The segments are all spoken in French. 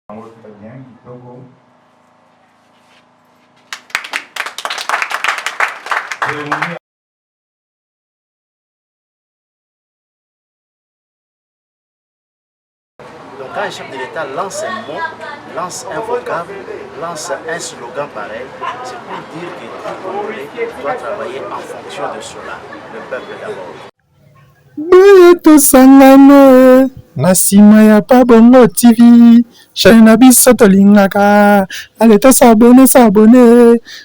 Très bien, Kitoko. Donc quand un chef de l'État lance un mot, lance un vocable, lance un slogan pareil, c'est pour dire que tout Congolais doit travailler en fonction de cela, le peuple d'abord. Na nsima ya Pabongo TV, chaîne na biso tolingaka, ale tosabone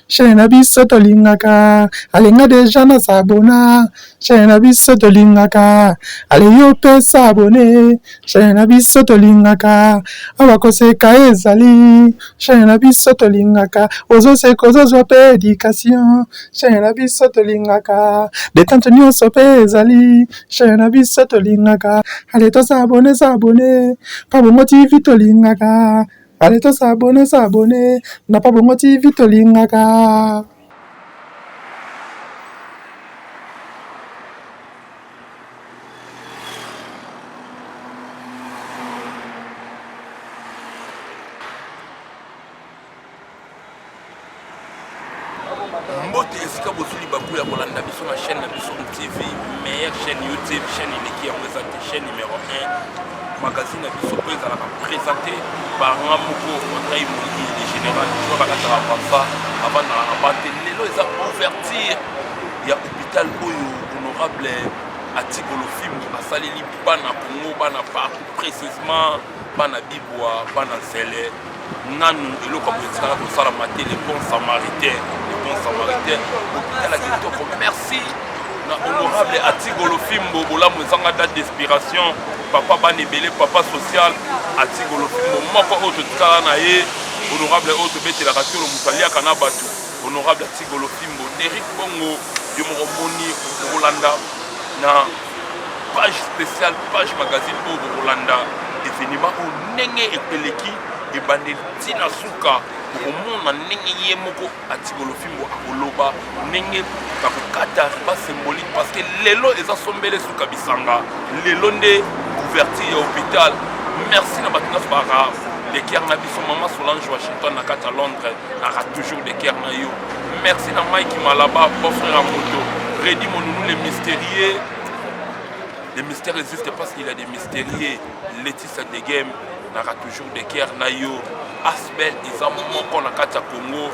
chaîne na biso tolingaka, alenga deja na sabona, chaîne na biso tolingaka, ale yo pe sabone, chaîne na biso tolingaka, awa koseka ezali, chaîne na biso tolingaka, ozoseka ozozwa pe éducation, chaîne na biso tolingaka, detente nyonso pe ezali, chaîne na biso tolingaka, ale tosabone Pabongo TV tolingaka, ale tosabone na Pabongo TV tolingaka. Mbote esika bozuli baku ya kolanda biso na chaîne na biso TV, meilleure chaîne YouTube, chaîne eleki yango eza te chaîne numéro 1 magazine ya biso po ezalaka présenté par nga moko Andrei Molingi le général jo bakataka papa avandaka na bate. Lelo eza ouverture ya hôpital oyo honorable Atigolo Fimbu asaleli bana Congo, bana partout, précisément bana Bibwa, bana Zele nanu eloko boyetikaka kosalama te, le bon samaritain hôpital ya kitoko. Merci na honorable Atigolo Fimbu, bolamu ezanga date d'inspiration papa banebele, papa social Atigolo Fimbu moko oyo totikala na ye, honorable oyo tobetelaka te moto aliaka na bato, honorable Atigolo Fimbu. Eric Bongo yo moko moni kolanda na page spéciale, page magazine oyo bokolanda événement oyo ndenge epeleki ebandeli ntina suka okomona ndenge ye moko Atigolo Fimbu akoloba ndenge bakokata riba symbolique parce que lelo eza sombele suka bisanga, lelo nde ouverture ya hôpital. Merci na bato nyonso baka deker na biso, mama Solange Washington na kati ya Londres naka toujours deker na yo. Merci na Mike Malaba, beau frère à moto, Reddy Monounou les mystérieux. Les mystères existent parce qu'il y a des mystérieux. Laetitia de Game naka toujours deker na yo. Asbel eza moko na kati ya Congo.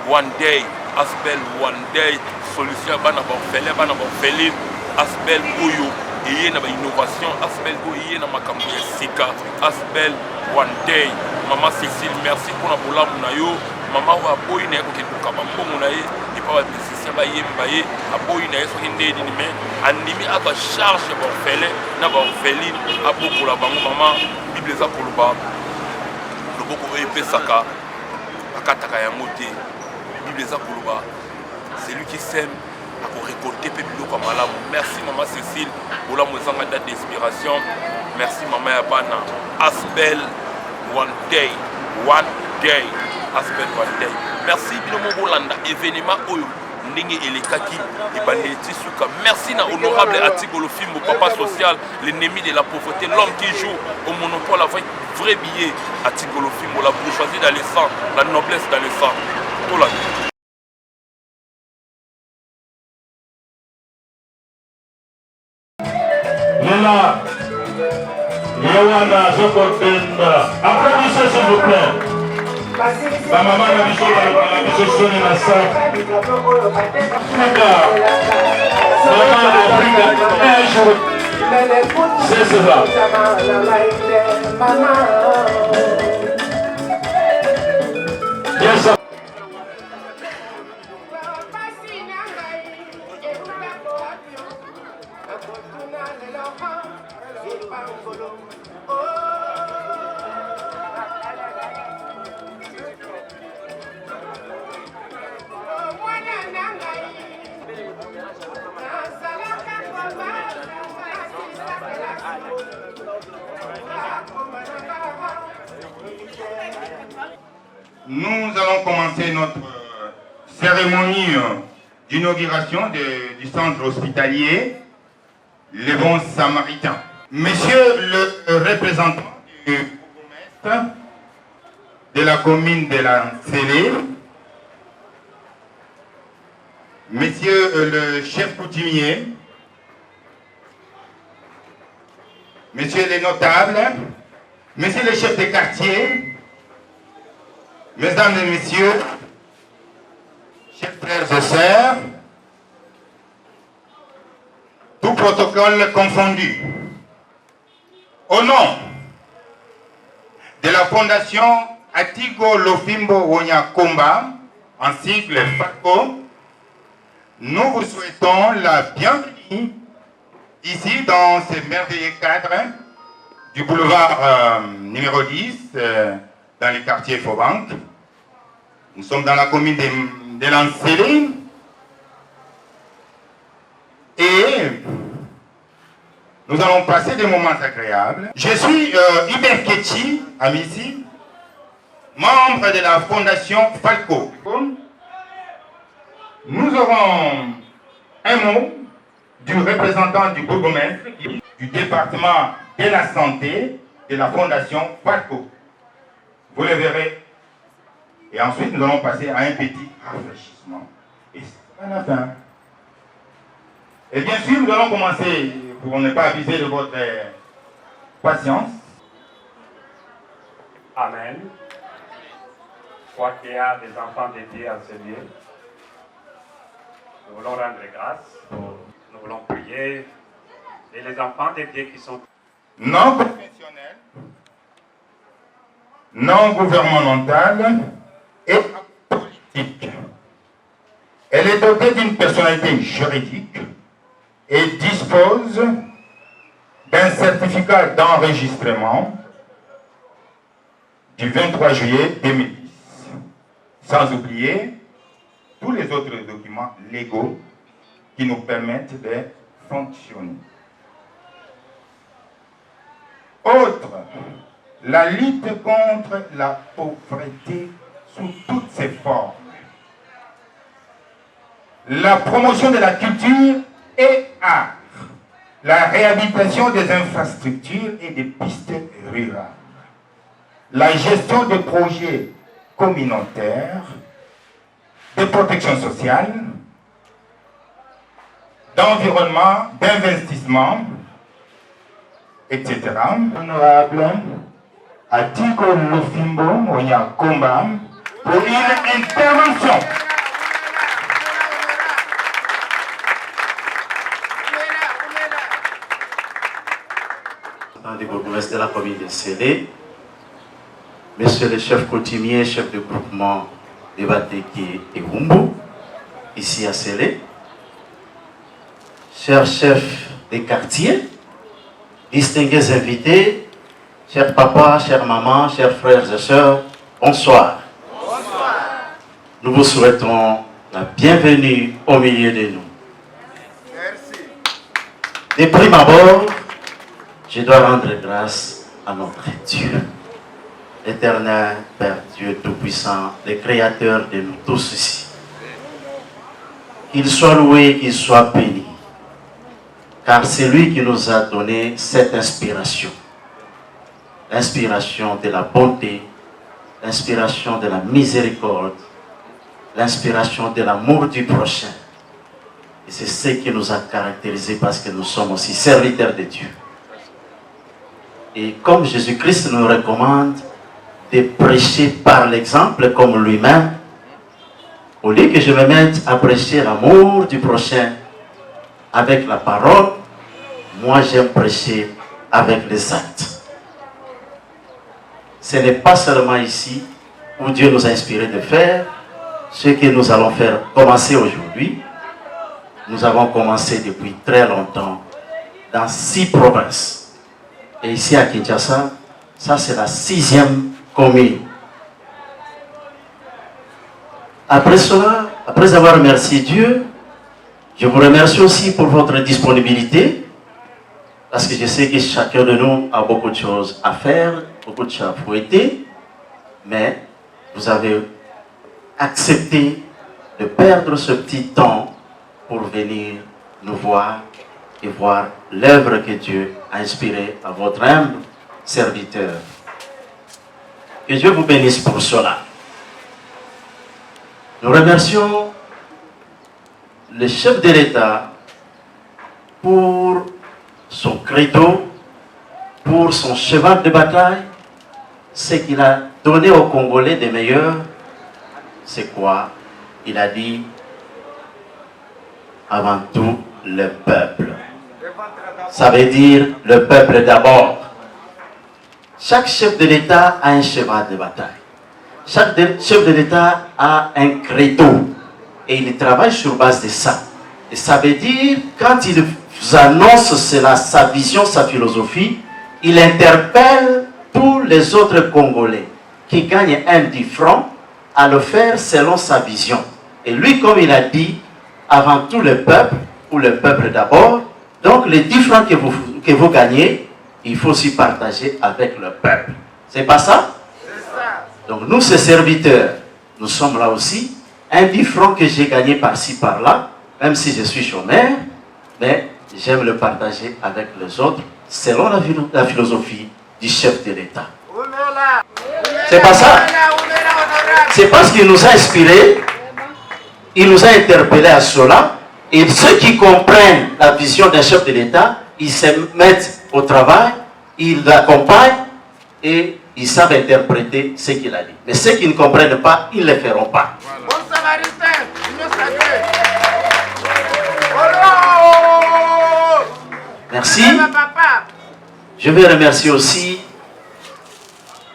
One day, Asbel one day, solution bana borfele bana borfeli. Asbel oyo eye na ba innovation, Asbel oyo na makambo ya sika, Asbel one day. Maman Cécile, merci pour la bolamu na yo. Maman wa boy na ko kebuka bambongo na ye, et pas ba musicien ba yemba ye, a boy na ye so ndé ni mais animi aka charge borfele na borfeli aboko la bango. Maman Bible za koloba loboko epesaka akataka yango te. Bible za koloba celui qui sème à récolter Pépilo Malamu. Merci maman Cécile pour la moisson date d'inspiration. Merci maman Yabana. Asbel one day, Asbel one day. Merci Binomo Bolanda, événement Oyo, Ndenge Elekaki et Bandeti Souka. Merci na honorable Atigolo Fimbu, papa social, l'ennemi de la pauvreté, l'homme qui joue au monopole avec vrai billet. Atigolo Fimbu, la bourgeoisie dans le sang, la noblesse dans le sang. Tout la vie. Léla, Yowana, Zokotenda, applaudissez s'il vous plaît. La maman a dit que je sonne la salle. C'est cela. Yes, Nous allons commencer notre cérémonie d'inauguration du centre hospitalier Les Bons Samaritains. Monsieur le représentant du bourgmestre, de la commune de Lancélé, Monsieur le chef coutumier, Messieurs les notables, Messieurs les chefs de quartier, Mesdames et Messieurs, chers frères et sœurs, tout protocole confondu, au nom de la Fondation Atigo Lofimbo Wonyakomba, en sigle FACO, nous vous souhaitons la bienvenue ici dans ce merveilleux cadre du boulevard numéro 10, dans le quartier Faubank. Nous sommes dans la commune de Lancélé et nous allons passer des moments agréables. Je suis Hubert Ketchi, Amici, membre de la Fondation Falco. Nous aurons un mot du représentant du bourgmestre du département de la santé de la Fondation Falco. Vous le verrez. Et ensuite, nous allons passer à un petit rafraîchissement. Et c'est à la fin. Et bien sûr, nous allons commencer, pour ne pas abuser de votre patience. Amen. Je crois qu'il y a des enfants dédiés à ce lieu. Nous voulons rendre grâce, nous voulons prier. Et les enfants dédiés qui sont non professionnels, non gouvernementales et politique. Elle est dotée d'une personnalité juridique et dispose d'un certificat d'enregistrement du 23 juillet 2010, sans oublier tous les autres documents légaux qui nous permettent de fonctionner. Autre, la lutte contre la pauvreté sous toutes ses formes. La promotion de la culture et art. La réhabilitation des infrastructures et des pistes rurales. La gestion des projets communautaires, de protection sociale, d'environnement, d'investissement, etc. Honorable Atigo Lofimbo Wonyakomba pour une intervention. Du bourgmestre de la commune de Sélé, Monsieur le chef coutumier, chef de groupement de Bateki et Humbu, ici à Sélé, chers chefs des quartiers, distingués invités, chers papas, chers mamans, chers frères et sœurs, bonsoir. Bonsoir. Nous vous souhaitons la bienvenue au milieu de nous. Merci. De prime abord, je dois rendre grâce à notre Dieu, l'éternel Père Dieu Tout-Puissant, le Créateur de nous tous ici. Qu'il soit loué, qu'il soit béni, car c'est lui qui nous a donné cette inspiration. L'inspiration de la bonté, l'inspiration de la miséricorde, l'inspiration de l'amour du prochain. Et c'est ce qui nous a caractérisés parce que nous sommes aussi serviteurs de Dieu. Et comme Jésus-Christ nous recommande de prêcher par l'exemple comme lui-même, au lieu que je me mette à prêcher l'amour du prochain avec la parole, moi j'aime prêcher avec les actes. Ce n'est pas seulement ici où Dieu nous a inspiré de faire ce que nous allons faire, commencer aujourd'hui. Nous avons commencé depuis très longtemps dans 6 provinces. Et ici à Kinshasa, ça c'est la 6e commune. Après cela, après avoir remercié Dieu, je vous remercie aussi pour votre disponibilité, parce que je sais que chacun de nous a beaucoup de choses à faire, beaucoup de choses à fouetter, mais vous avez accepté de perdre ce petit temps pour venir nous voir et voir l'œuvre que Dieu a inspirée à votre humble serviteur. Que Dieu vous bénisse pour cela. Nous remercions le chef de l'État pour son credo, pour son cheval de bataille. Ce qu'il a donné aux Congolais des meilleurs, c'est quoi? Il a dit, avant tout, le peuple. Ça veut dire le peuple d'abord. Chaque chef de l'État a un cheval de bataille. Chaque chef de l'État a un credo. Et il travaille sur base de ça. Et ça veut dire, quand il vous annonce cela, sa vision, sa philosophie, il interpelle tous les autres Congolais qui gagnent 10 francs à le faire selon sa vision. Et lui, comme il a dit, avant tout le peuple, ou le peuple d'abord, donc les 10 francs que vous gagnez, il faut aussi partager avec le peuple. C'est pas ça? C'est ça. Donc nous, ces serviteurs, nous sommes là aussi. 10 francs que j'ai gagné par-ci, par-là, même si je suis chômeur, mais j'aime le partager avec les autres, selon la philosophie du chef de l'État. C'est pas ça. C'est parce qu'il nous a inspirés, il nous a interpellés à cela, et ceux qui comprennent la vision d'un chef de l'État, ils se mettent au travail, ils l'accompagnent, et ils savent interpréter ce qu'il a dit. Mais ceux qui ne comprennent pas, ils ne le feront pas. Bon samaritain, merci. Je vais remercier aussi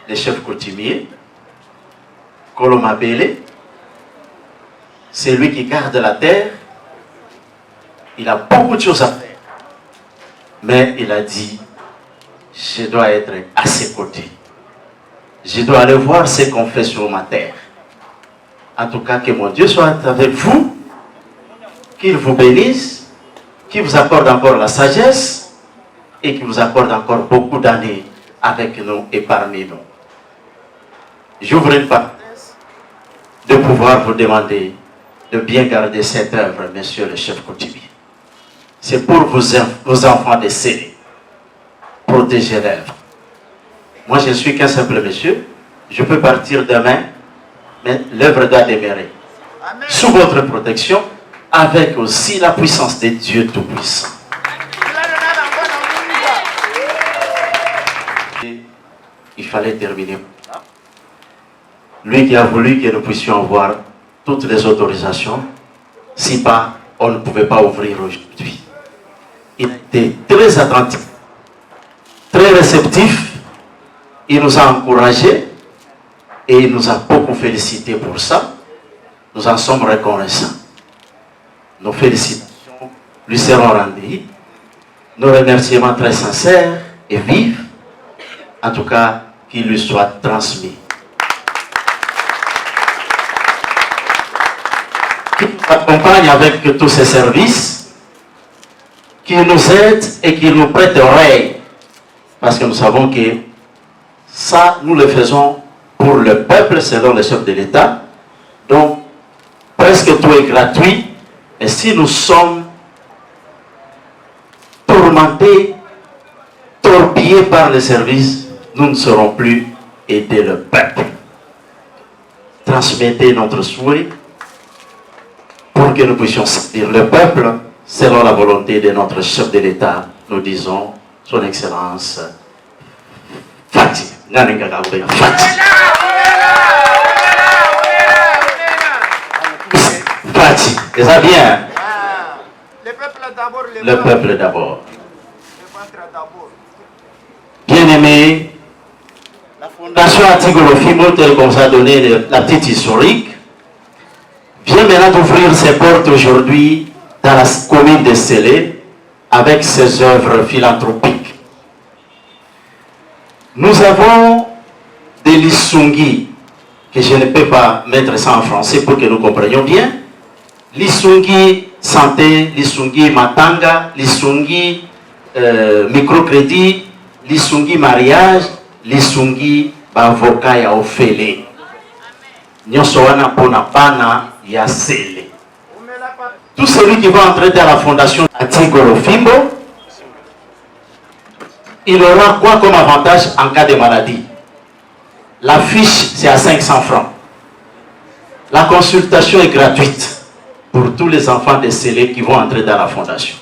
les chefs coutumiers, Kolomabele, c'est lui qui garde la terre. Il a beaucoup de choses à faire. Mais il a dit, je dois être à ses côtés. Je dois aller voir ce qu'on fait sur ma terre. En tout cas, que mon Dieu soit avec vous, qu'il vous bénisse, qu'il vous accorde encore la sagesse et qu'il vous accorde encore beaucoup d'années avec nous et parmi nous. J'ouvre une parenthèse de pouvoir vous demander de bien garder cette œuvre, monsieur le chef coutumier. C'est pour vos enfants décédés. Protéger l'œuvre. Moi, je ne suis qu'un simple monsieur. Je peux partir demain, mais l'œuvre doit demeurer. Sous votre protection, avec aussi la puissance de Dieu Tout-Puissant. Il fallait terminer. Lui qui a voulu que nous puissions avoir toutes les autorisations, si pas, on ne pouvait pas ouvrir aujourd'hui. Il était très attentif, très réceptif, il nous a encouragés et il nous a beaucoup félicités pour ça. Nous en sommes reconnaissants. Nos félicitations lui seront rendues. Nos remerciements très sincères et vifs, en tout cas, qu'il lui soit transmis. Qui nous accompagne avec tous ces services, qui nous aide et qui nous prête oreille. Parce que nous savons que ça, nous le faisons pour le peuple selon le chef de l'État. Donc, presque tout est gratuit. Et si nous sommes tourmentés, torpillés par les services, nous ne serons plus aider le peuple. Transmettez notre souhait pour que nous puissions servir le peuple selon la volonté de notre chef de l'État. Nous disons, Son Excellence Fati. Fati, c'est ça bien. Le peuple d'abord. Bien-aimé, la Fondation Antigolo Fimbo, telle qu'on a donné la petite historique, vient maintenant d'ouvrir ses portes aujourd'hui dans la commune de Sélé avec ses œuvres philanthropiques. Nous avons des Lisungi, que je ne peux pas mettre ça en français pour que nous comprenions bien. Lisungi santé, Lisungi matanga, Lisungi microcrédit, Lisungi mariage, Lisungi bavoka ya ofele. Nyonso wana pona bana ya Sélé. Tout celui qui va entrer dans la fondation Antigolo Fimbo, il aura quoi comme avantage en cas de maladie? La fiche, c'est à 500 francs. La consultation est gratuite pour tous les enfants décélés qui vont entrer dans la fondation.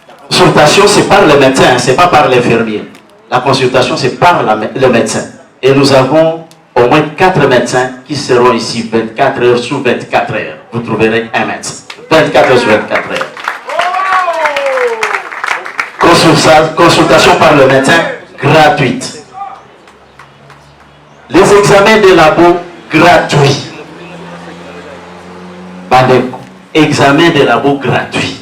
La consultation, c'est par le médecin, ce n'est pas par l'infirmier. La consultation, c'est par le médecin. Et nous avons au moins 4 médecins qui seront ici 24 heures sur 24 heures. Vous trouverez un médecin. 24 heures sur 24 heures. Consultation par le médecin gratuite. Les examens de labo gratuits. Examen de labo gratuit.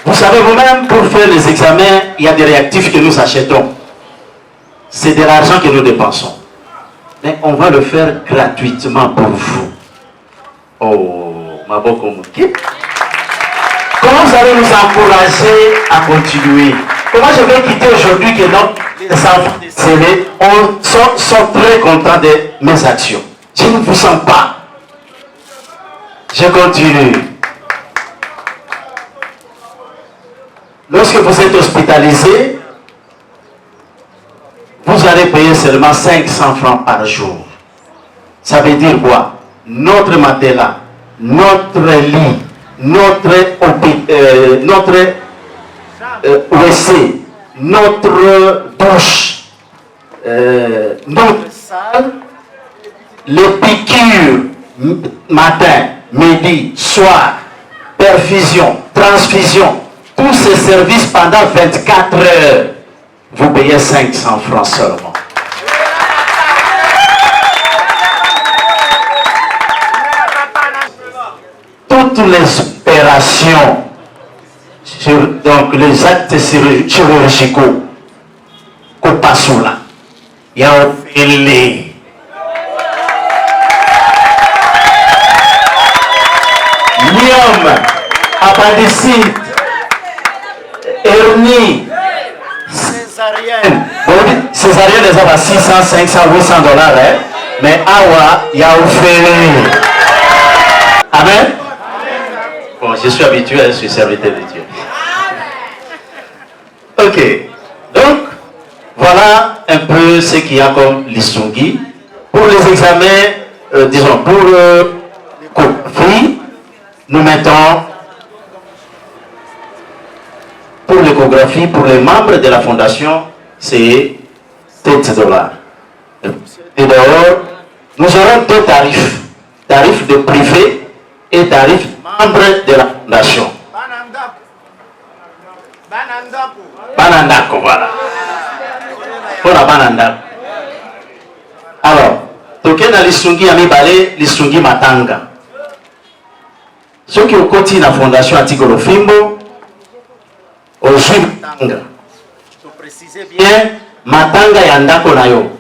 Vous savez vous-même, pour faire les examens, il y a des réactifs que nous achetons. C'est de l'argent que nous dépensons. Mais on va le faire gratuitement pour vous. Oh, ma bonne communauté. Comment vous allez nous encourager à continuer? Comment je vais quitter aujourd'hui que les enfants décédés sont très contents de mes actions? Je ne vous sens pas. Je continue. Lorsque vous êtes hospitalisé, vous allez payer seulement 500 francs par jour. Ça veut dire quoi? Notre matelas, notre lit, notre WC, notre douche, notre salle, les piqûres, matin, midi, soir, perfusion, transfusion, tous ces services pendant 24 heures, vous payez 500 francs seulement. Toutes les opérations, donc les actes chirurgicaux, qu'on passe là, il y a un filet. Myome, appendicite, hernie, césarienne. Césarienne, les a 600, 500, 800 $, hein? Mais awa, il y a un filet. Amen. Bon, je suis habitué, je suis serviteur de Dieu. Ok. Donc, voilà un peu ce qu'il y a comme l'Istungi. Pour les examens, disons, pour l'échographie, nous mettons, pour l'échographie, pour les membres de la fondation, c'est 7 $. Et d'ailleurs, nous aurons 2 tarifs. Tarif de privé et tarif membre de la fondation. Banandako, voilà. Pour la Banandako. Alors, toke na lisungi ya mibale, lisungi matanga. Ceux qui ont continué la fondation Antigolo Fimbo, aujourd'hui matanga. Tu précises bien, matanga ya ndako na yo.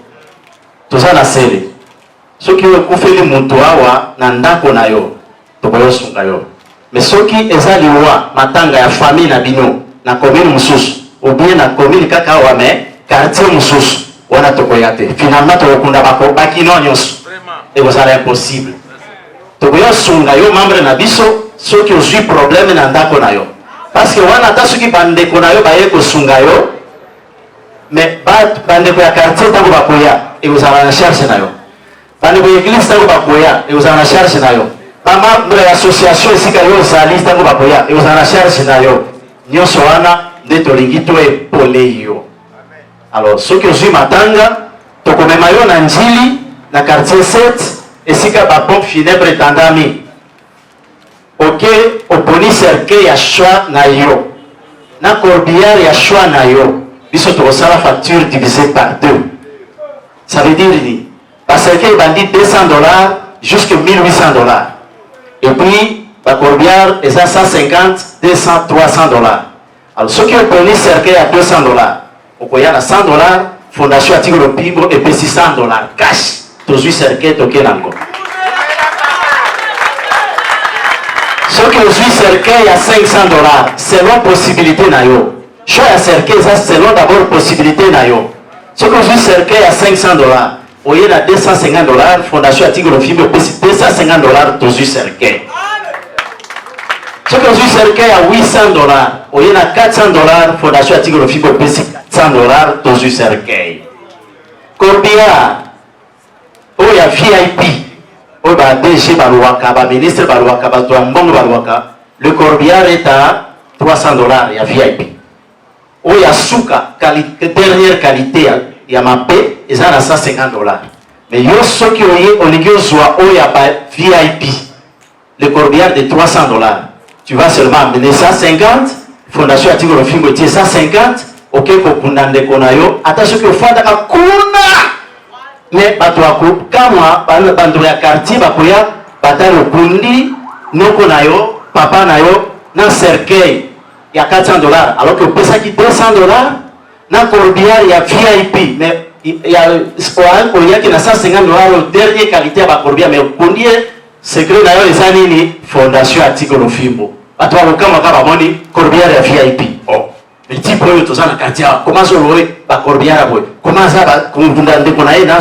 Toza na sele. Ceux qui ont koufeli muntu awa na ndako na yo. Tokoyo sunga yo. Mais ceux qui eza liwa matanga ya famille na bino na commune mususu ou bien na commune kaka wa me quartier mususu wana tokoyate. Finalement tokunda bako bakino nyonso. Et vous allez impossible. Tokoyo sunga yo membre na biso ceux qui ont eu problème na ndako na yo. Parce que wana ta ceux qui bande ko na yo baye ko sunga yo. Mais bande ko ya quartier tango bakoya et vous allez en charge na yo. Bande ko église tango bakoya et vous allez en charge na yo. Membre de l'association ici kayo zali tango bakoya et vous allez en charge na yo. Nyonso wana nde tolingi to epole yo. Alors ceux qui ont eu matanga tokomema yo na njili na quartier 7 esika ba pompe funèbre tandami. Ok, oponi cercueil ya choix na yo. Na corbillard ya choix na yo. Biso tokosala facture divisée par 2. Ça veut dire ni ba cercueil bandi 200 $ jusqu'à 1800 $. Et puis ba corbillard est à 150, 200, 300 $. Alors ceux qui ont oponi cercueil à 200 $, okoya na 100 $, fondation Antigolo Fimbo et puis 600 $ cash. Tozui cercueil toke nango. Ceux qui ont eu cercueil à 500 $, selon possibilité na yo. Choix à cercueil, ça selon d'abord possibilité na yo. Ceux qui ont eu cercueil à 500 $, au lieu de 250 $, fondation Antigolo Fimbo, 250 $, tozui cercueil. Ceux qui ont eu cercueil à 800 dollars. Il y a 400 dollars, fondation Tigre Fimbo, 400 dollars dans un cercueil. Corbillard, il y a VIP. Il y a DG Balouaka, le ministre Balouaka, le corbillard est à 300 dollars, il y a VIP. Il y a Souka, dernière qualité, il y a Mapé, ils ont 150 dollars. Mais il y a ceux qui ont il y a VIP, le corbillard de 300 dollars. Tu vas seulement amener 150, fondation Atigo Rofimbo est 150, ok, pour Kundande Konayo. Attention que Fanda Kuna! Mais Batoako, Kamwa, Bandoya Quartier, Bakoya, Batalo Kundi, Nokonayo, Papa Nayo, dans cercueil, il y a 400 dollars. Alors que pour ça qui 200 dollars, dans corbillard, il y a VIP. Mais il y a un qui a 150 dollars, la dernière qualité à corbillard. Mais Kundi, secret d'ailleurs, les années, fondation Atigo Rofimbo. Batoako, Kamwa, corbillard, il y a VIP. Oh. Mais type de tout ça dans le quartier, comment ça va corbillard, comment ça va dans un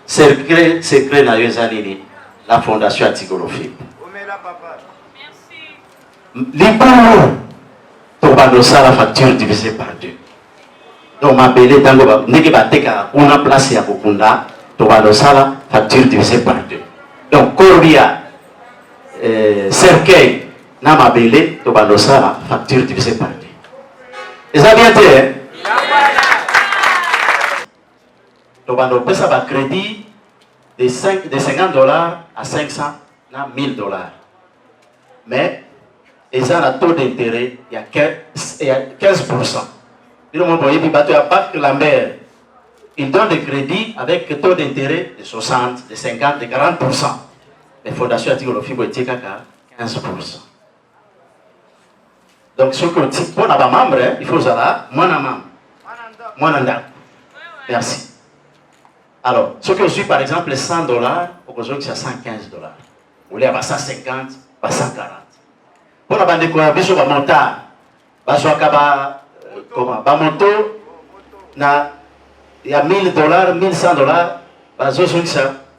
cercueil secret dans les années, la fondation Atigo Rofimbo. L'Ibou, tu vas la facture divisée par 2. Donc, ma belle, dans le on a placé à Kokunda, tu vas la facture divisée par 2. Donc, corbillard, cercueil, dans ma belle, tu vas la facture divisée par 2. Et ça vient de donc on ça va crédit de 50 dollars à 500 à 1000 dollars. Mais ils ont un taux d'intérêt, il y a 15%. Ils donnent des crédits avec un taux d'intérêt de 60, de 50, de 40%. Les fondations Atigo Rofimbo est à 15%. Donc, ce que pour les membres, il faut ça, moi, merci. Alors, ce que je suis, par exemple, 100 dollars, au cas où c'est 115 dollars. Vous voulez avoir 150, pas 140. Pour la bande de quoi, il y a un montant, il y a 1000 dollars, 1100 dollars, il y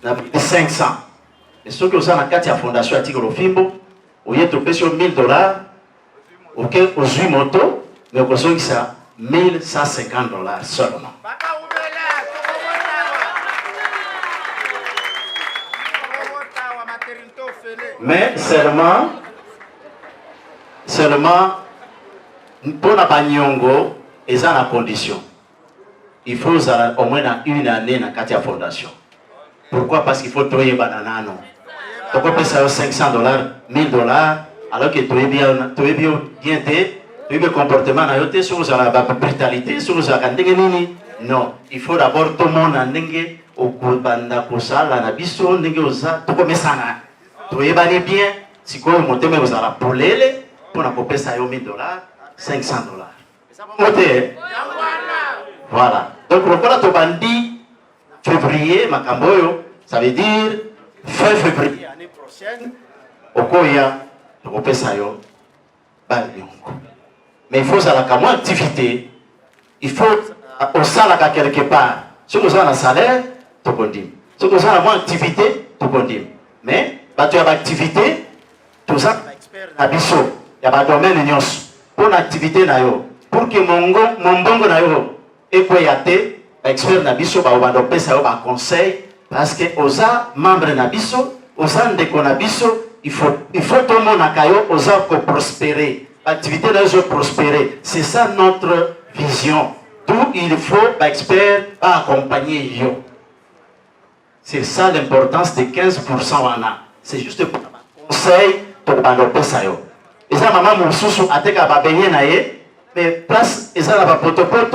a 500. Et ce que vous avez dans la fondation Atigo Rofimbo, vous avez trouvé sur 1000 dollars. Ok, aux 8 motos, mais au cas où ça 1150 dollars seulement. Mais seulement, pour la Banyongo, ils ont la condition. Il faut au moins une année dans la fondation. Pourquoi? Parce qu'il faut trouver banana. Donc on peut savoir 500 dollars, 1000 dollars. Alors que tu es bien, tu es comportement, tu es sur la brutalité, sur la cantine. Non, il faut d'abord tout le monde en dengue, au Kubanda Kosa, la Nabiso, Nengoza, tout comme ça. Tu es bien, si vous montez, vous allez pour l'aile, pour la couper ça 1000 dollars, 500 dollars. Ça va monter. Voilà. Donc, le voilà, tu bandit, février, Makamboyo, ça veut dire fin février, l'année prochaine, au Koya. Mais il faut ça la activité. Il faut au salaire quelque part. Si vous avez un salaire, tu peux dire. Si vous avez une activité, tu peux dire. Mais tu as une activité, tout ça, il y a un domaine de pour l'activité, pour que mon bongo et quoi y a été, expert nabiso, va conseil parce que aux membres nabiso, aux de nabiso. Il faut tout le monde à prospérer. L'activité doit prospérer. C'est ça notre vision. D'où il faut, l'expert, accompagner. C'est ça l'importance de 15%. C'est juste pour un conseil pour le ça. Et ça, maman, mon sous a été à baigner, mais place, et ça, la poto, pour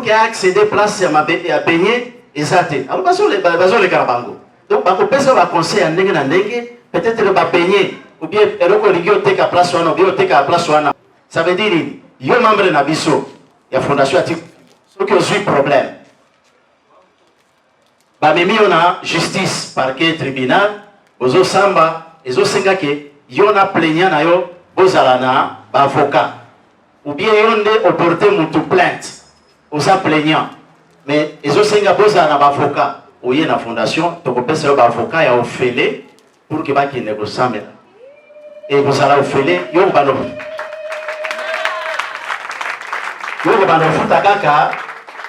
qu'il accéder place à baigner, et ça, alors, les carabango. Donc, on va conseiller à Nengue. Peut-être qu'il va baigner, ou bien il va à place ou bien à place. Ça veut dire, il y a un membre de Nabiso, il y a fondation Atigo, ce qui est un problème. Même on a justice, parquet, tribunal, aux samba, et aux sengake, il y a un plaignant, aux alana, avocat. Ou bien il y a un porté une plainte, aux plaignants. Mais les autres senga, aux avocat, ou il y a une fondation, donc on peut se avocat et au fêlé. Pour que les négociants et vous allez ofele yo bano futa kaka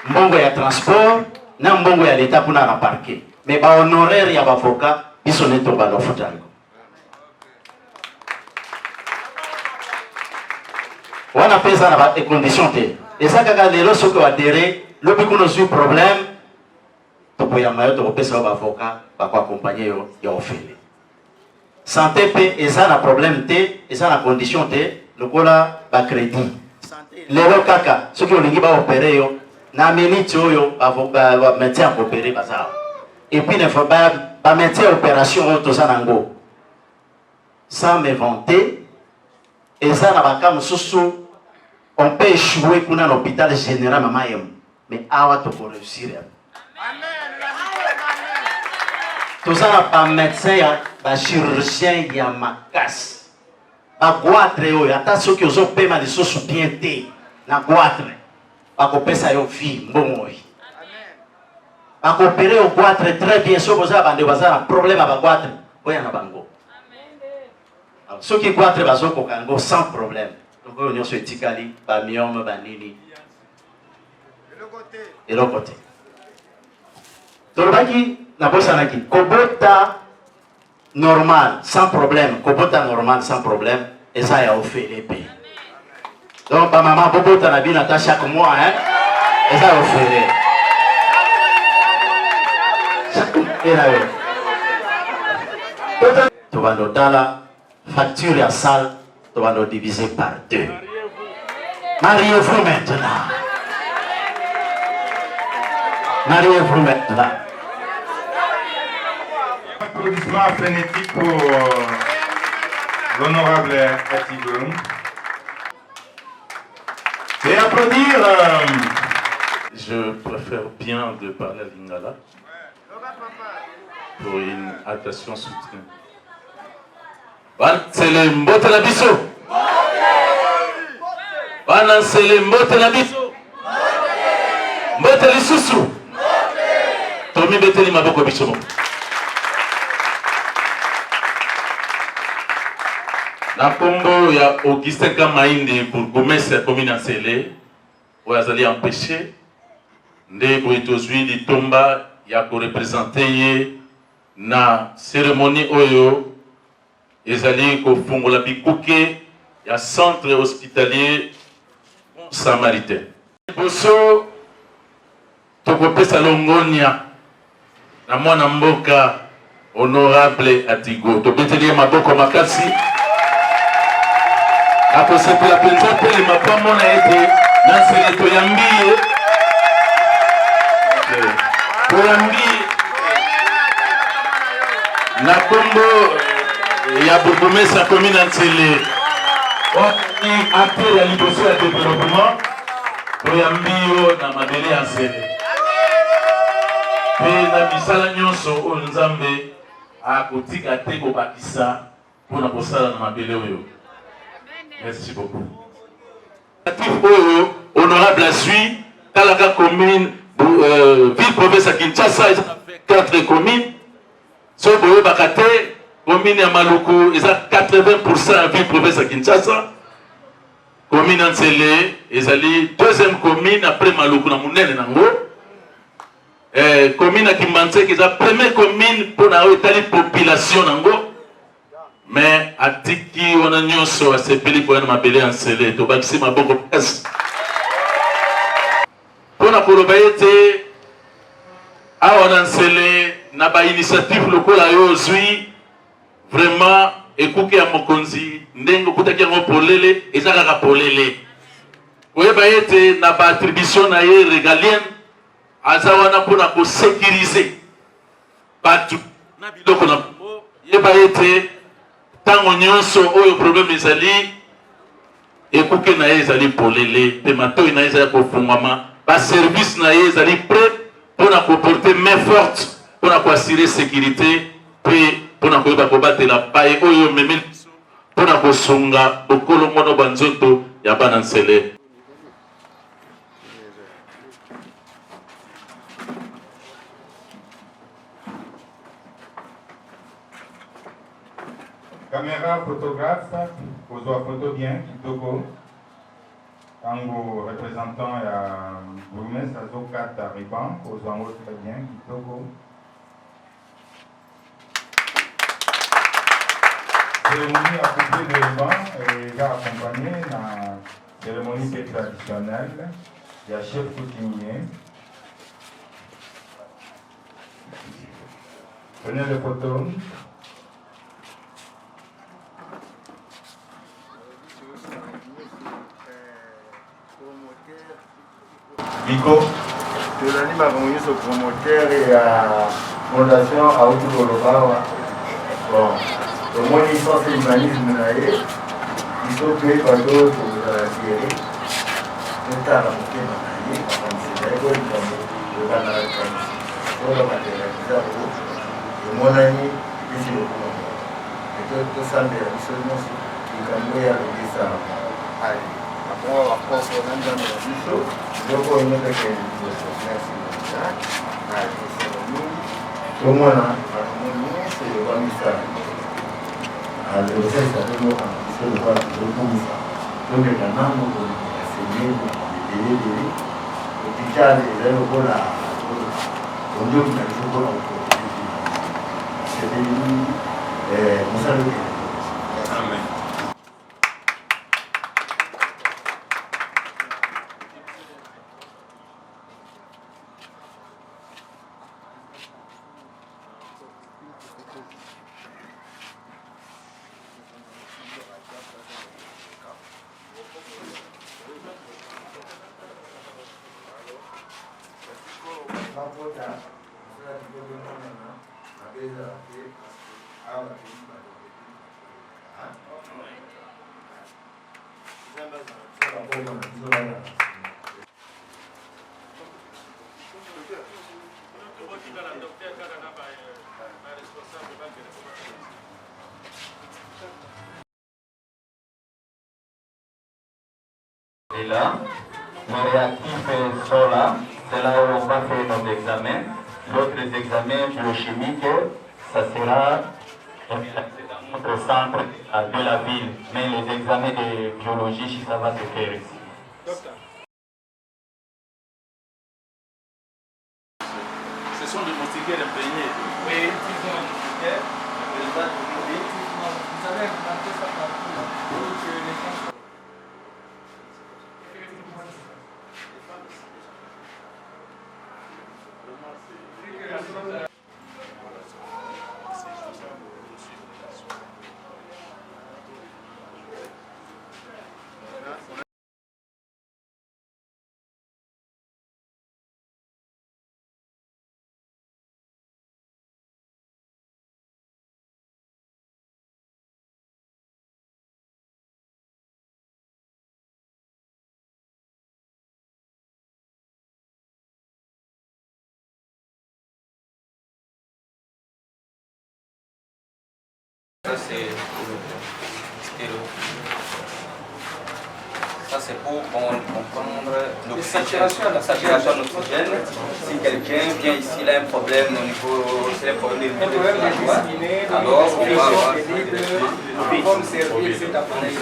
mbongo ya transport na mbongo ya l'état pour na parquer mais ba honoraire ya avocat biso neto bano futa wana pesa na ba condition te eza kaka lelo soki adere lobi kuno su problème tokoya mayo tokopesa ba avocat ba ko accompagner yo ya ofele santé pe eza na problème te eza na condition te lokola ba crédit lelo kaka soki olingi ba opérer yo na minute oyo ba médecin opérer baza et puis ne faut pas ba médecin opération oyo toza nango sans me vanter eza na baka mosusu on peut échouer kuna à l'hôpital général mamayem mais awa to pour réussir toza na ba médecin ba chirurgien ya makasi ba goitre oyo ata soki ozopema lisusu bien te na goitre bakopesa yo vie mbongo oyo bakopere yo goitre très bien soki oza bande baza na problème ya bagoitre oya na bango soki goitre bazokoka yango sans problème donc oyo nyonso etikali bamiome banini eloko te tolobaki nabosanaki kobota normal sans problème kobota normal sans problème eza ya ofele pe donc ba maman bobota na bino ata chaque mois hein eza ya ofele tobando tala facture ya salle tobando diviser par 2 mariez-vous maintenant mariez-vous maintenant. Applaudissements frénétiques pour l'honorable Atigo. Et applaudir. Je préfère bien de parler à Lingala pour une attention soutenue. C'est le mbote la biso. C'est le mbote la biso. Mbote li susu. Tomi beteli maboko biso. Na kombo ya Augustin Kamainde bourgmestre ya commune ya Nsele oyo azali empêché nde boye tozwi litomba ya korepresente ye na cérémonie oyo ezali kofungola bikuke ya centre hospitalier Bon Samaritain. Liboso tokopesa longonia na mwana mboka honorable Atigo tobeteli ye maboko makasi akosepela mpenza telema mpo amona ete na Nsele toyambi ye na kombo ya bourgmestre ya commune ya Nsele acteur ya liboso ya développement toyambi yo na mabele ya Nsele mpe na misala nyonso oyo Nzambe akotika te kobakisa mpona kosala na mabele oyo. Merci beaucoup. Honorable Azui, Talaka commune, ville province à Kinshasa, ils ont fait 4 communes. Sur Boyo Bakate, commune à Maluku, ils ont 80% à ville province à Kinshasa. Commune à Nsele, ils ont deuxième commune après Maluku, na Mounene Nango. Commune à Kimbanse, ils ont première commune pour la population Nango. Mais atiki wana nyonso asepeli ko na mabele ya Nsele to bakisi maboko pesa pona koloba ete awa na Nsele na ba initiative lokola yo zui vraiment ekuke ya mokonzi ndenge kutaki yango polele ezaka polele koyeba ete na ba attribution na ye régalienne aza wana pona ko sécuriser batu na biloko na yeba ete tango nyonso oyo problème ezali ekuke na ye ezali polele pe matoi na ye ezali kofungwama ba service na ye ezali prêt mpona koporter main forte mpona koassure sécurité pe mpona koyeba kobatela paye oyo memeli mpona kosunga bokolo mono banzoto ya bana Nsele. Caméra, photographe, kozwa photo bien, kitoko. Tango représentant ya bourgmestre azokata ruban, kozwa ngo très bien, kitoko. Cérémonie à couper de ruban et va accompagner la cérémonie traditionnelle. Il y a chef coutumier. Prenez les photos. Nico. tozali makambo nyonso promoteur ya fondation auti kolobawa bon tomoni sens humanisme na ye biso mpe bato tozala seri totala motema na ye makambo koyikambo tokana likamisi oyo materialize yango emonani epesi lokuma tosambela biso nyonso likambo ya lobisa aponga baprofre na nzambe ya biso biloko oyo nyonso liboso merci na cérémonie tomona makambo nyonso eyokamisa osalisa tolokana biso lokola tokomisa tobeka nano kolekela senyeli ebelebele hôpital eza lokola ondoki na biso mpona sepeleli mosala okende. Amen. Et là, nos réactifs sont là, c'est là où on va faire nos examens. D'autres examens biochimiques, ça sera dans notre centre de la ville. Mais les examens de biologie, ça va se faire ici. Ce sont des moustiquaires imprégnés. Oui, ils sont moustiquaires. Vous avez implanté ça partout pour que les gens... Ça c'est pour comprendre la saturation d'oxygène. Si quelqu'un vient ici, il a un problème au niveau, c'est un problème de alors on va avoir comme servir cet appareil.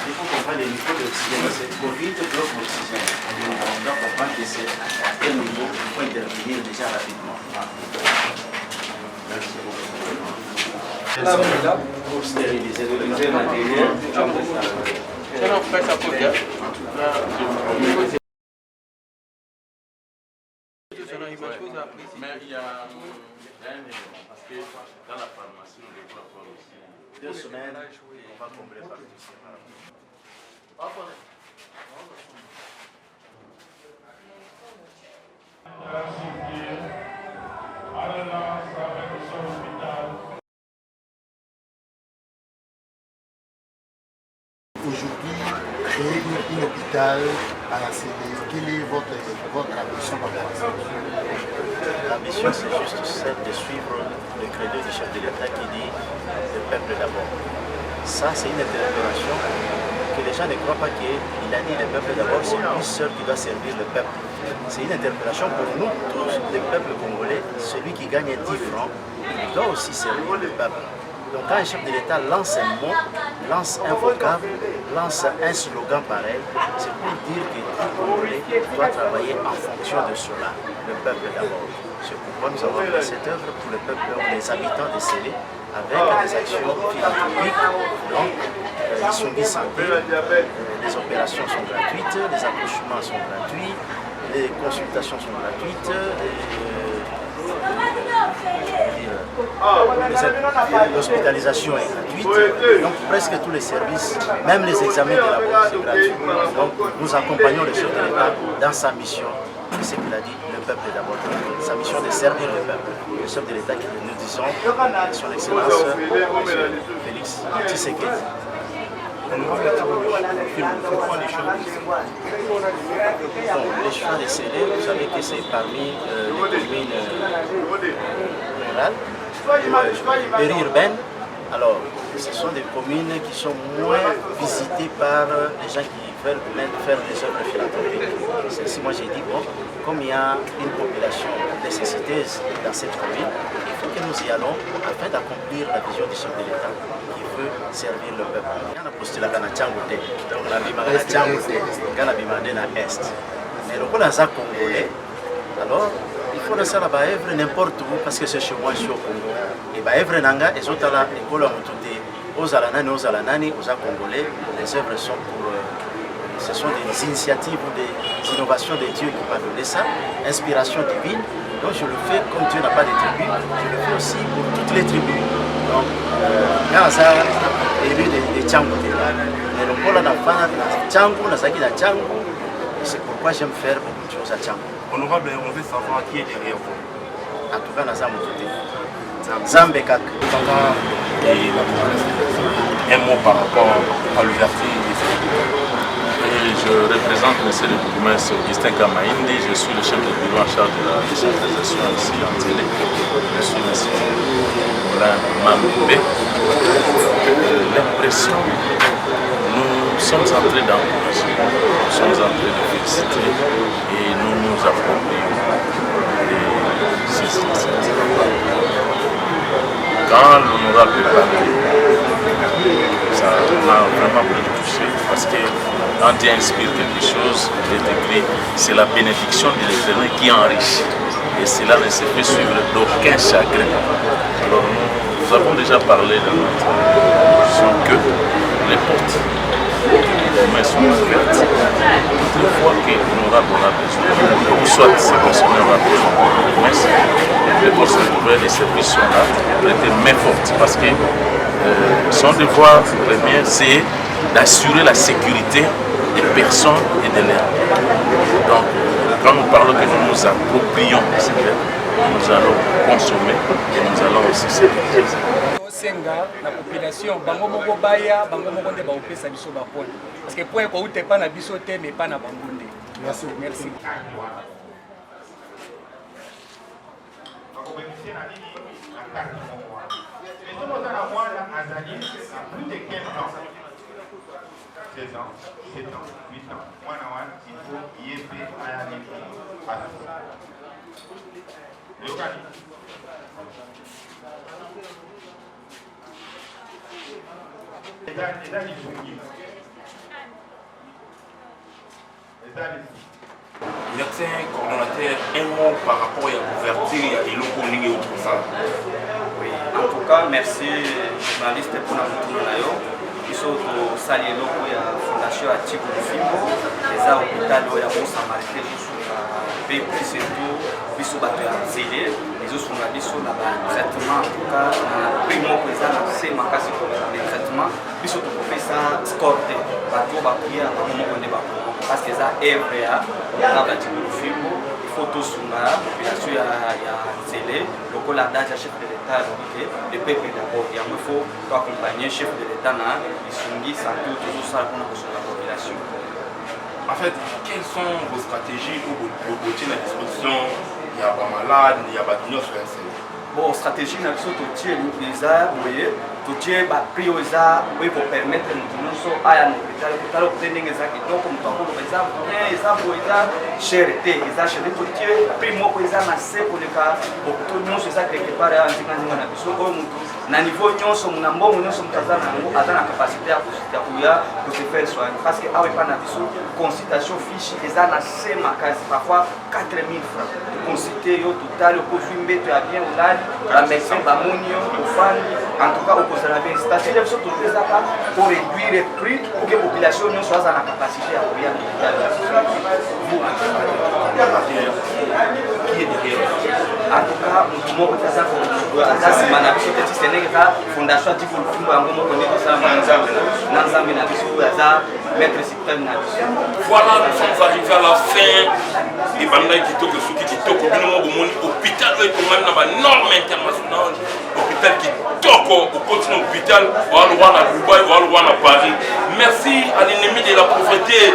Il faut comprendre les niveaux d'oxygène. C'est Covid bloque l'oxygène. On doit comprendre que c'est à quel niveau il faut intervenir déjà rapidement. Merci beaucoup. Pour stériliser le matériel. Ça, on fait ça pour bien. Mais il y a un élément, parce que dans la pharmacie, on doit avoir aussi 2 semaines, on va combler par tout ça. Aujourd'hui, créer un hôpital à la CD, quelle est votre ambition par rapport à ça? L'ambition, c'est juste celle de suivre le credo du chef de l'État qui dit le peuple d'abord. Ça, c'est une interpellation que que les gens ne croient pas qu'il a dit le peuple d'abord, c'est lui seul qui doit servir le peuple. C'est une interpellation pour nous tous, les peuples congolais. Celui qui gagne 10 francs, il doit aussi servir le peuple. Donc quand un chef de l'État lance un mot, lance un vocable, lance un slogan pareil, c'est pour dire que tout Congolais doit travailler en fonction de cela, le peuple d'abord. C'est pourquoi nous avons fait cette œuvre pour le peuple, les habitants de Sélé, avec des actions philanthropiques. Donc, ils sont des santé, les opérations sont gratuites, les accouchements sont gratuits, les consultations sont gratuites, l'hospitalisation est gratuite, donc presque tous les services, même les examens de la bourse, c'est gratuit. Donc nous accompagnons le chef de l'État dans sa mission, c'est ce qu'il a dit, le peuple est d'abord, sa mission de servir le peuple. Le chef de l'État qui nous disons, son excellence, Félix Tshisekedi. Bon, les choix de Sélé, vous savez que c'est parmi les communes rurales, périurbaines. Alors, ce sont des communes qui sont moins visitées par les gens qui veulent même faire des œuvres philanthropiques. Celle-ci, moi j'ai dit, bon, comme il y a une population nécessiteuse dans cette commune, il faut que nous y allons afin d'accomplir la vision du chef de l'État qui veut servir le peuple. Il y a un postulat dans la Tchangote, donc la Bima dans la Tchangote, dans la Bima dans l'Est. Mais le rôle est congolais, alors il faut laisser la baèvre n'importe où parce que c'est chez moi, je suis au Congo. Et baèvre nanga, et autres là, les cols aux alanani, aux congolais, les œuvres sont pour. Ce sont des initiatives ou des innovations de Dieu qui m'a donné ça, inspiration divine. Donc je le fais comme Dieu n'a pas de tribus, je le fais aussi pour toutes les tribus. Donc, quand ça élu de Tchango, mais le pôle n'a pas Tchango, n'a pas de Tchango, c'est pourquoi j'aime faire beaucoup de choses à Tchango. Honorable, on veut savoir qui est derrière vous. En tout cas, nous avons tout. Zambekak. Un mot par rapport à l'ouverture des écoles. Je représente M. le bourgmestre Augustin Kamaïndi, je suis le chef de bureau en charge de la décentralisation ici en Télé. Je suis M. Moulin Mambe. L'impression, nous sommes entrés d'encourager, nous sommes entrés de féliciter et nous nous approprions ces initiatives. Quand l'honorable est parlé, ça m'a vraiment beaucoup touché parce que quand Dieu inspire quelque chose, il est écrit, c'est la bénédiction de l'Éternel qui enrichit. Et cela ne se fait suivre d'aucun chagrin. Alors nous avons déjà parlé dans notre position que les portes du sont ouvertes. Toutes les fois que l'honorable a besoin, ou soit ces personnes aura besoin de promesses, les portes sont ouvertes, les services sont là, prêter main forte. Parce que son devoir premier, c'est d'assurer la sécurité des personnes et de l'air. Donc, quand nous parlons que nous nous approprions de ces terres, nous allons consommer et nous allons aussi sécuriser. Senga la population bango moko baya bango moko nde ba opesa biso ba point parce que point ko ute pa na biso te mais pas na bango nde. Merci. Merci. Plus de 15 ans, 16 ans, 7 ans, 8 ans, il faut y ait à Médecin coordonnateur, un mot par rapport à l'ouverture et l'eau pour ça. Oui, en tout cas, merci journaliste pour la retour. Ils sont au salé de la fondation à Tico Fimbo, les hôpitaux de la Samarité, les plus surtout, ils sont battus à Zélé, les autres sont là-bas, traitement, en tout cas, primo présent, c'est ma casse les traitements, ils sont pour ça scorté, bateau, baprière, parce que ça est vrai, là, Tico Fimbo. Photo sur la population à Zélé, le coladage chef de l'État, le peuple d'abord. Il faut accompagner le chef de l'État, il s'unit sans tout ça pour la population. En fait, quelles sont vos stratégies pour vous à disposition? Il y a pas malade, il y a pas de sur la scène. Bon, stratégie, nous avons tout les arts, vous voyez, totie bapri oyo eza oyo kopermettre motu nyonso aya na hôpital hôpital okute ndenge eza kitoko moto akoloba eza bien eza boye eza chere te eza chere totie prix moko eza na se koleka hôpitaux nyonso eza quelque part ya nzinga na biso oyo motu na niveau nyonso na mbongo nyonso moto aza nango aza na capacité ya koya kose faire soigner parce que awa epa na biso consultation fiche eza na se makasi parfois 4000 francs consulter yo total okozwi mbeto ya bien olali ba médecin bamoni yo ofandi en tout cas okozala bien c'est-à-dire biso toujours ezaka pour réduire prix pour que population nyonso aza na capacité ya koya na hôpital qui est derrière en tout cas motu moko aza nsima na biso te ti senenge eza fondation atiki olufimbo yango moko nde tosalama na nzambe na biso oyo aza maître suprême na biso. Voilà, nous sommes arrivés à la fin et banda kitoko soki kitoko bino mo bomoni hôpital oyo ekomami na banorme internationale hôpital kitoko okoti na hôpital oalokwa na Dubaï oalokwa na Paris. Merci à l'ennemi de la pauvreté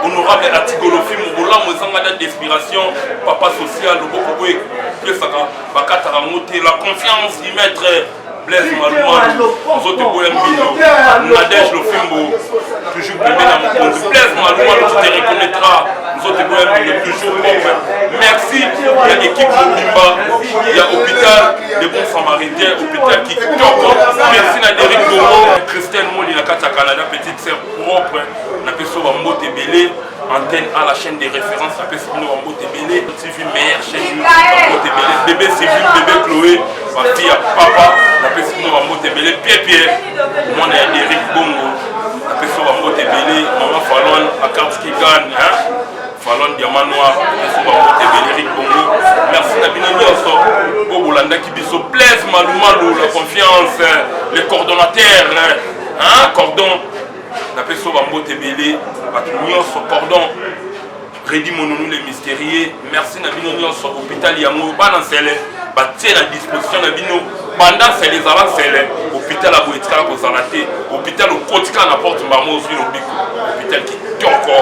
honorable Atigolofimo bolamu ezanga d'inspiration papa social loboko oyo pesaka bakataka ngo te la confiance du maître Blaise Maluma, nous autres Boyambino, Nadège Lofimbo, toujours bébé dans mon compte. Blaise Maluma, nous te reconnaîtra, nous autres Boyambino, toujours propre. Merci, il y a l'équipe Mobimba, il y a l'hôpital des bons samaritains, l'hôpital qui top. Merci Nadéric Doro, Christelle Moli, la Kata Canada, petite sœur propre, la personne va monter belé. Antenne à la chaîne des références, la personne va monter belé. TV meilleure chaîne, va monter belé. Bébé Sylvie, bébé Chloé, ma fille à papa. La personne va monter belé, Pierre, mon est Eric Bongo, la personne va monter belé, maman Fallon, la carte qui gagne, hein? Fallon Diamant Noir, la personne va monter belé, Eric Bongo. Merci Nabino Nyonso, Bobolanda Kibiso, Blaise Malumalou, la confiance, les coordonnateurs, hein? Cordon, la personne va monter belé, Nyonso, cordon. Rédi Mononou les mystérieux, merci Nabino Nyonso, hôpital Yango, Banansele, batie à disposition Nabino, pendant ces les avants, c'est l'hôpital à Boetika, hôpital au Kotika, n'importe où, hôpital qui est encore.